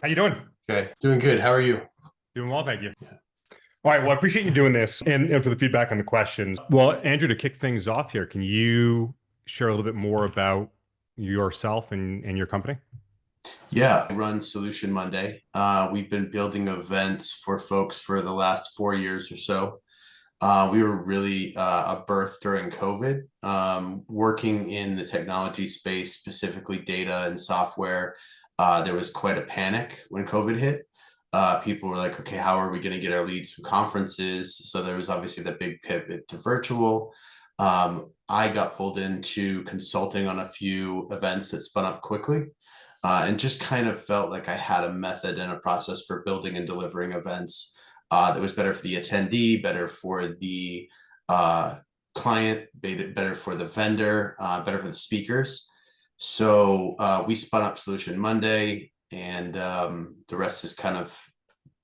How you doing? Okay, doing good. How are you? Doing well, thank you. All right, well, I appreciate you doing this and for the feedback on the questions. Well, Andrew, to kick things off here, can you share a little bit more about yourself and your company? Yeah, I run Solution Monday. We've been building events for folks for the last 4 years or so. We were really a birth during COVID, working in the technology space, specifically data and software. There was quite a panic when COVID hit. People were like, okay, how are we going to get our leads from conferences? So there was obviously the big pivot to virtual. I got pulled into consulting on a few events that spun up quickly, and just kind of felt like I had a method and a process for building and delivering events that was better for the attendee, better for the client, better for the vendor, better for the speakers. So we spun up Solution Monday, and the rest is kind of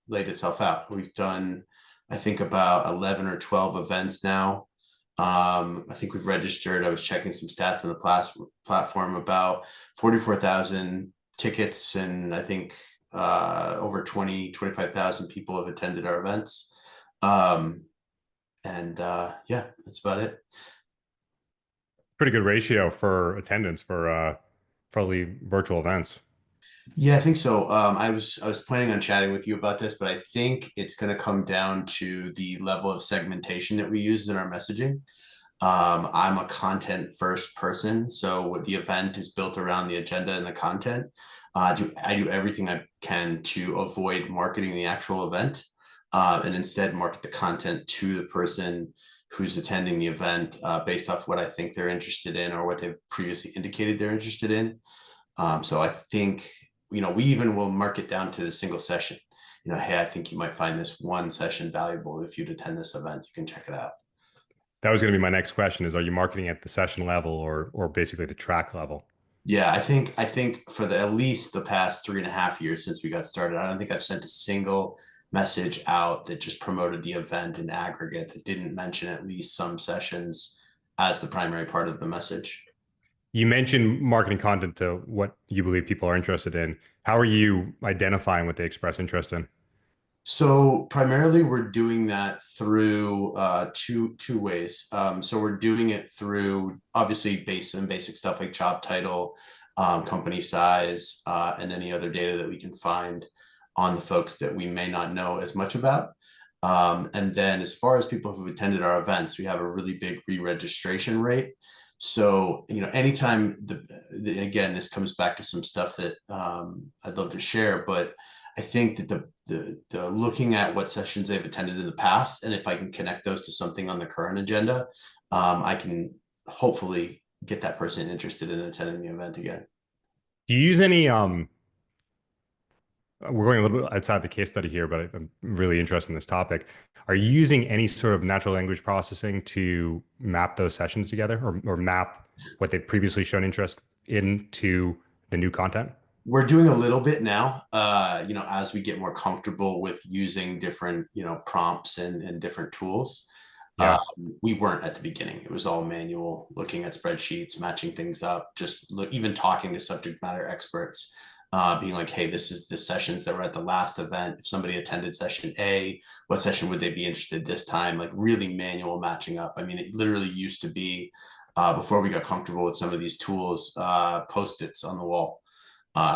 laid itself out. We've done, I think, about 11 or 12 events now. I think we've registered, I was checking some stats on the platform, about 44,000 tickets, and I think over 25,000 people have attended our events. And yeah, that's about it. Pretty good ratio for attendance for probably virtual events. Yeah, I think so. I was planning on chatting with you about this, but I think it's going to come down to the level of segmentation that we use in our messaging. I'm a content first person, so the event is built around the agenda and the content. I do everything I can to avoid marketing the actual event, and instead market the content to the person who's attending the event, based off what I think they're interested in or what they've previously indicated they're interested in. So I think, we even will mark it down to the single session. Hey, I think you might find this one session valuable. If you'd attend this event, you can check it out. That was going to be my next question is, are you marketing at the session level or basically the track level? Yeah, I think for the at least the past 3.5 years since we got started, I don't think I've sent a single message out that just promoted the event in aggregate that didn't mention at least some sessions as the primary part of the message. You mentioned marketing content to what you believe people are interested in. How are you identifying what they express interest in? So primarily, we're doing that through two ways. So we're doing it through obviously basic stuff like job title, company size, and any other data that we can find on the folks that we may not know as much about. And then as far as people who've attended our events, we have a really big re-registration rate. So, anytime again, this comes back to some stuff that I'd love to share, but I think that the looking at what sessions they've attended in the past, and if I can connect those to something on the current agenda, I can hopefully get that person interested in attending the event again. Do you use any we're going a little bit outside the case study here, but I'm really interested in this topic. Are you using any sort of natural language processing to map those sessions together or map what they've previously shown interest into the new content? We're doing a little bit now, as we get more comfortable with using different, prompts and different tools. Um, Yeah. we weren't at the beginning. It was all manual, looking at spreadsheets, matching things up, even talking to subject matter experts, being like, hey, this is the sessions that were at the last event. If somebody attended session A, what session would they be interested this time? Like really manual matching up. I mean, it literally used to be, before we got comfortable with some of these tools, post-its on the wall.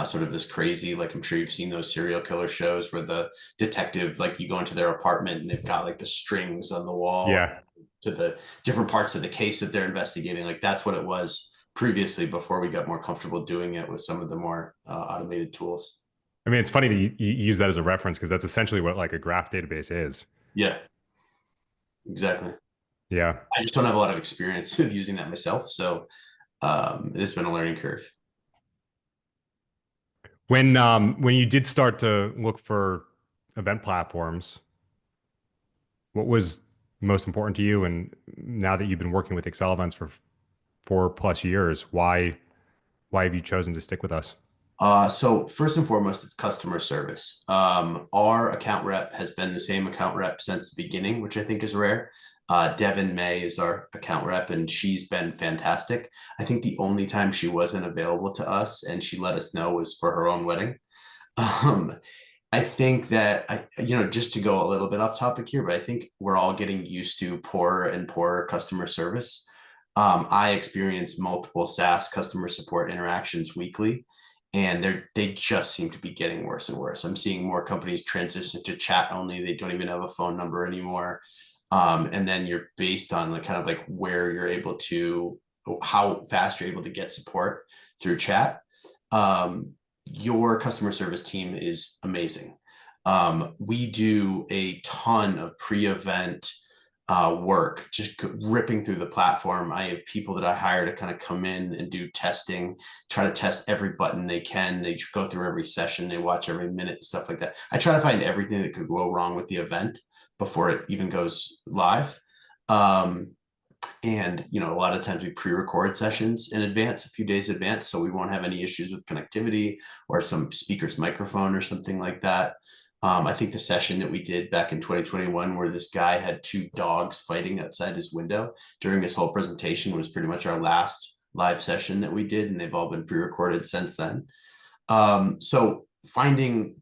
Sort of this crazy, like I'm sure you've seen those serial killer shows where the detective, like you go into their apartment and they've got like the strings on the wall Yeah. to the different parts of the case that they're investigating. Like that's what it was previously before we got more comfortable doing it with some of the more automated tools. I mean, it's funny that you use that as a reference because that's essentially what like a graph database is. Yeah, exactly. Yeah. I just don't have a lot of experience with using that myself. So it's been a learning curve. When you did start to look for event platforms, what was most important to you? And now that you've been working with Accelevents for 4+ years, why have you chosen to stick with us? So first and foremost, it's customer service. Our account rep has been the same account rep since the beginning, which I think is rare. Devin May is our account rep, and she's been fantastic. I think the only time she wasn't available to us and she let us know was for her own wedding. Um, I think that just to go a little bit off topic here, but I think we're all getting used to poorer and poorer customer service. I experience multiple SaaS customer support interactions weekly, and they just seem to be getting worse and worse. I'm seeing more companies transition to chat only. They don't even have a phone number anymore. And then you're based on the kind of like where you're able to, how fast you're able to get support through chat. Um, your customer service team is amazing. We do a ton of pre-event work, just ripping through the platform. I have people that I hire to kind of come in and do testing, try to test every button they can. They go through every session, they watch every minute and stuff like that. I try to find everything that could go wrong with the event before it even goes live. Um, and a lot of times we pre-record sessions in advance, a few days in advance, so we won't have any issues with connectivity or some speaker's microphone or something like that. I think the session that we did back in 2021 where this guy had two dogs fighting outside his window during his whole presentation was pretty much our last live session that we did, and they've all been pre-recorded since then. So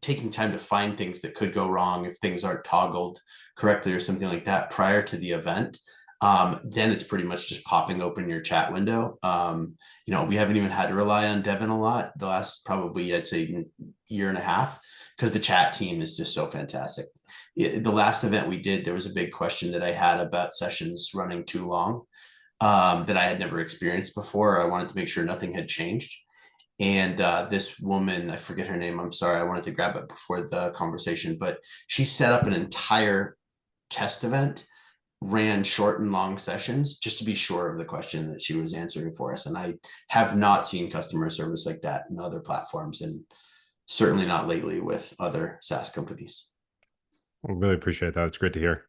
taking time to find things that could go wrong if things aren't toggled correctly or something like that prior to the event, then it's pretty much just popping open your chat window. We haven't even had to rely on Devin a lot the last probably, I'd say, year and a half, because the chat team is just so fantastic. The last event we did, there was a big question that I had about sessions running too long, that I had never experienced before. I wanted to make sure nothing had changed. And this woman, I forget her name, I'm sorry, I wanted to grab it before the conversation, but she set up an entire test event, ran short and long sessions just to be sure of the question that she was answering for us. And I have not seen customer service like that in other platforms, and certainly not lately with other SaaS companies. I really appreciate that. It's great to hear.